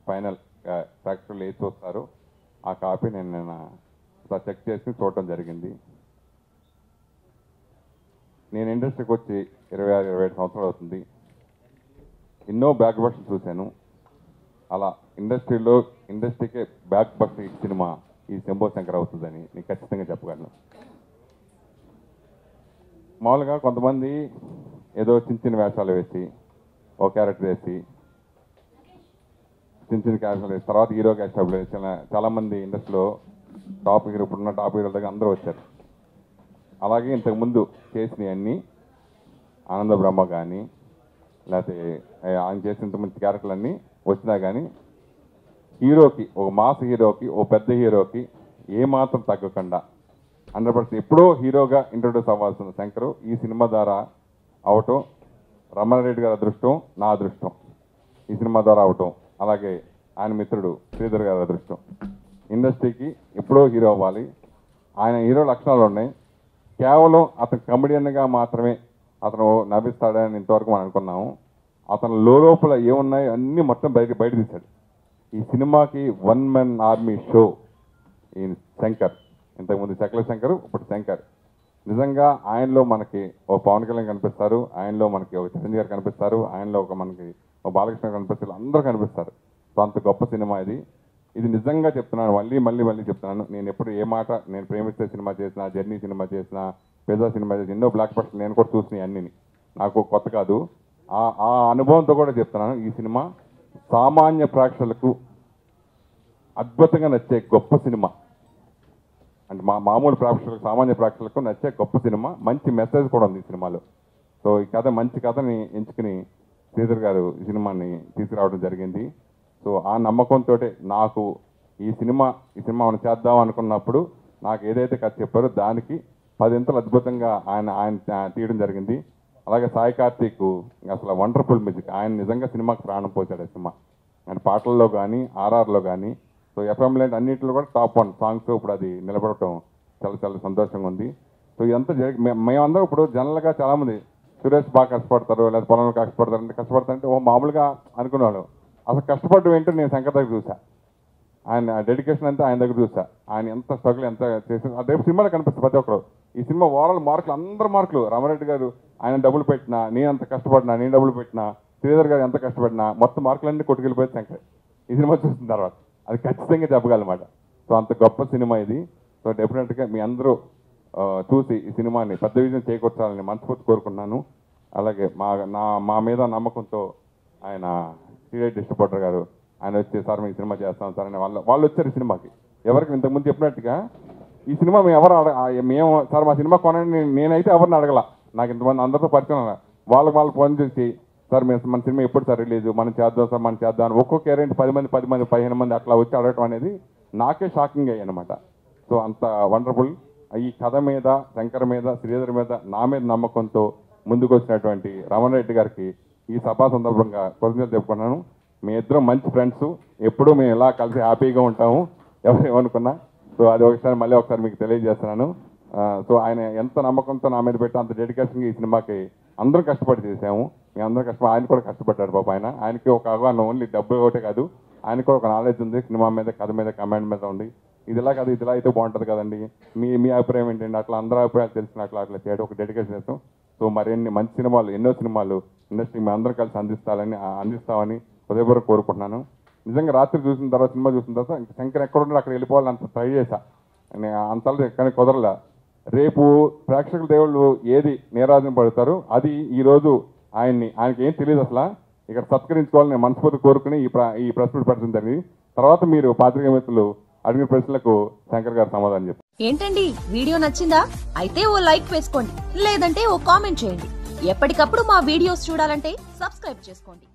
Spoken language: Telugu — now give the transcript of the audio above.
ఫైనల్ ఫ్యాక్టరీలో ఏది చూస్తారో ఆ కాపీ నేను చెక్ చేసి చూడటం జరిగింది. నేను ఇండస్ట్రీకి వచ్చి 26-27 సంవత్సరాలు అవుతుంది. ఎన్నో బ్యాక్ బస్టర్స్ చూశాను. అలా ఇండస్ట్రీకే బ్యాక్ బస్టర్ సినిమా ఈ శంభో శంకర్ అవుతుందని నేను ఖచ్చితంగా చెప్పగలను. మామూలుగా కొంతమంది ఏదో చిన్న చిన్న వేషాలు వేసి ఓ క్యారెక్టర్ వేసి చిన్న చిన్న క్యారెక్టర్లు వేసి తర్వాత హీరో క్యారెక్టర్ వేసి చాలామంది ఇండస్ట్రీలో ఇప్పుడున్న టాప్ హీరోల దగ్గర అందరూ వచ్చారు. అలాగే ఇంతకుముందు చేసినవన్నీ ఆనంద బ్రహ్మ కానీ లేకపోతే ఆయన చేసిన ఇంతమంది క్యారెక్టర్లన్నీ వచ్చినా కానీ హీరోకి ఒక మాస్ హీరోకి ఓ పెద్ద హీరోకి ఏమాత్రం తగ్గకుండా 100% ఎప్పుడో హీరోగా ఇంట్రొడ్యూస్ అవ్వాల్సిన శంకరు ఈ సినిమా ద్వారా అవటం రమణారెడ్డి గారి అదృష్టం, నా అదృష్టం ఈ సినిమా ద్వారా అవటం, అలాగే ఆయన మిత్రుడు శ్రీధర్ గారి అదృష్టం. ఇండస్ట్రీకి ఎప్పుడో హీరో అవ్వాలి. ఆయన హీరో లక్షణాలు ఉన్నాయి. కేవలం అతను కమెడియన్గా మాత్రమే అతను నవ్విస్తాడని ఇంతవరకు మనం అనుకున్నాము. అతను లోపల ఏమున్నాయో అన్నీ మొత్తం బయట తీశాడు. ఈ సినిమాకి వన్ మెన్ ఆర్మీ షో ఈ శంకర్. ఇంతకుముందు చక్ల శంకర్, ఇప్పుడు శంకర్. నిజంగా ఆయనలో మనకి ఓ పవన్ కళ్యాణ్ కనిపిస్తారు, ఆయనలో మనకి ఒక చిరంజీవి గారు కనిపిస్తారు, ఆయనలో మనకి ఓ బాలకృష్ణ కనిపిస్తారు, అందరూ కనిపిస్తారు. సో అంత గొప్ప సినిమా ఇది నిజంగా చెప్తున్నాను, మళ్ళీ చెప్తున్నాను. నేను ఎప్పుడు ఏ మాట, నేను ప్రేమిస్తే సినిమా చేసిన, జర్నీ సినిమా చేసిన, పేద సినిమా చేసిన, ఎన్నో బ్లాక్ బస్టర్ నేను కూడా చూసినాయి అన్నీ. నాకు కొత్త కాదు. ఆ అనుభవంతో కూడా చెప్తున్నాను, ఈ సినిమా సామాన్య ప్రేక్షకులకు అద్భుతంగా నచ్చే గొప్ప సినిమా. అంటే మామూలు ప్రేక్షకులకు, సామాన్య ప్రేక్షకులకు నచ్చే గొప్ప సినిమా. మంచి మెసేజ్ కూడా ఉంది ఈ సినిమాలో. సో ఈ కథ, మంచి కథని ఎంచుకుని శ్రీధర్ గారు ఈ సినిమాని తీసుకురావడం జరిగింది. సో ఆ నమ్మకంతో నాకు ఈ సినిమా మనం చేద్దాం అనుకున్నప్పుడు నాకు ఏదైతే కథ చెప్పారో దానికి 10 ఇంతలు అద్భుతంగా ఆయన తీయడం జరిగింది. అలాగే సాయి కార్తీక్ అసలు వండర్ఫుల్ మ్యూజిక్. ఆయన నిజంగా సినిమాకి ప్రాణం పోసాడు ఈ సినిమా. ఆయన పాటల్లో కానీ, ఆర్ఆర్లో కానీ, సో ఎఫ్ఎం లాంటి అన్నింటిలో కూడా టాప్ 1 సాంగ్స్ ఇప్పుడు అది నిలబడటం చాలా సంతోషంగా ఉంది. సో ఇదంతా మేమందరం ఇప్పుడు జనరల్గా చాలామంది సురేష్ బాగా కష్టపడతారు, లేదా పొలంలో కష్టపడతారంటే మామూలుగా అనుకునేవాళ్ళు. అసలు కష్టపడడం ఏంటో నేను శంకర్ దగ్గర చూసా. ఆయన డెడికేషన్ అంతా ఆయన దగ్గర చూసా. ఆయన ఎంత స్ట్రగుల్ ఎంత చేసి రేపు సినిమాలో కనిపిస్తుంది ప్రతి ఒక్కరు. ఈ సినిమా ఓవరాల్ మార్కులు, అందరు మార్కులు. రామారెడ్డి గారు ఆయన డబ్బులు పెట్టినా, నేను అంత కష్టపడినా, నేను డబ్బులు పెట్టినా, శ్రీధర్ గారు ఎంత కష్టపడినా మొత్తం మార్కులన్నీ కొట్టుకెళ్ళిపోయి శంకర్ ఈ సినిమా చూసిన తర్వాత అది ఖచ్చితంగా చెప్పగలమాట. సో అంత గొప్ప సినిమా ఇది. సో డెఫినెట్గా మీ అందరూ చూసి ఈ సినిమాని పెద్ద విజయం చేకూర్చాలని మనస్ఫూర్తి కోరుకున్నాను. అలాగే మా మీద నమ్మకంతో ఆయన సీరియస్ డిస్ట్రిబ్యూటర్ గారు ఆయన వచ్చి, సార్ మేము సినిమా చేస్తాం సార్ అని వాళ్ళు వచ్చారు ఈ సినిమాకి. ఎవరికి ఇంతకుముందు చెప్పినట్టుగా ఈ సినిమా మేము సార్ మా సినిమా కొనండి నేనైతే ఎవరిని అడగల. నాకు ఇంతమంది అందరితో పరిచయం వాళ్ళు ఫోన్ చేసి, సార్ మన సినిమా ఎప్పుడు సార్ రిలీజ్, మనం చేద్దాం సార్, మనం చేద్దాం అని ఒక్కొక్క ఏరెంట్ 10 మంది 15 మంది అట్లా వచ్చి అడగటం అనేది నాకే షాకింగ్ అయ్యానమాట. సో అంత వండర్ఫుల్. ఈ కథ మీద, శంకర్ మీద, శ్రీధర్ మీద, నా మీద నమ్మకంతో ముందుకు వచ్చినటువంటి రమణారెడ్డి గారికి ఈ సభా సందర్భంగా కృతజ్ఞతలు చెప్పుకున్నాను. మీ ఇద్దరం మంచి ఫ్రెండ్స్, ఎప్పుడూ మేము ఇలా కలిసి హ్యాపీగా ఉంటాము ఎవరేమనుకున్నా. సో అది మళ్ళీ ఒకసారి మీకు తెలియజేస్తున్నాను. సో ఆయన ఎంత నమ్మకంతో నా మీద పెట్టి అంత డెడికేషన్గా ఈ సినిమాకి అందరం కష్టపడి చేసాము. మేము అందరం ఆయన కూడా కష్టపడ్డాడు పాప. ఆయనకి ఒక అవగాహన, ఓన్లీ డబ్బు ఒకటే కాదు, ఆయనకు కూడా ఒక నాలెడ్జ్ ఉంది సినిమా మీద, కథ మీద, కమాండ్ మీద ఉంది. ఇదిలా కాదు, ఇదిలా అయితే బాగుంటుంది కదండి, మీ అభిప్రాయం ఏంటండి, అట్లా అందరూ అభిప్రాయాలు తెలిసిన అట్లా చేయడం ఒక డెడికేషన్ చేస్తాం. సో మరిన్ని మంచి సినిమాలు, ఎన్నో సినిమాలు ఇండస్ట్రీ మేము అందరం కలిసి అందిస్తామని హృదయపూర్వకంగా కోరుకుంటున్నాను. నిజంగా రాత్రి చూసిన తర్వాత, సినిమా చూసిన తర్వాత శంకర్ ఎక్కడున్నాడు అక్కడ వెళ్ళిపోవాలని అంత ట్రై చేశా. అంతలో ఎక్కడికి కుదరలే. రేపు ప్రేక్షకుల దేవుళ్ళు ఏది నీరాజన పడతారు అది ఈరోజు ఆయనకి ఏం తెలియదు అసలు. ఇక్కడ సత్కరించుకోవాలని నేను మనస్ఫూర్తి కోరుకుని ఈ ప్రెస్ మీట్ పెట్టడం జరిగింది. తర్వాత మీరు పాత్రికేయ మిత్రులు అడిగిన ప్రశ్నలకు శంకర్ గారు సమాధానం చెప్పారు. ఏంటండి, వీడియో నచ్చిందా? అయితే ఓ లైక్ వేసుకోండి, లేదంటే ఓ కామెంట్ చేయండి. ఎప్పటికప్పుడు మా వీడియోస్ చూడాలంటే సబ్స్క్రైబ్ చేసుకోండి.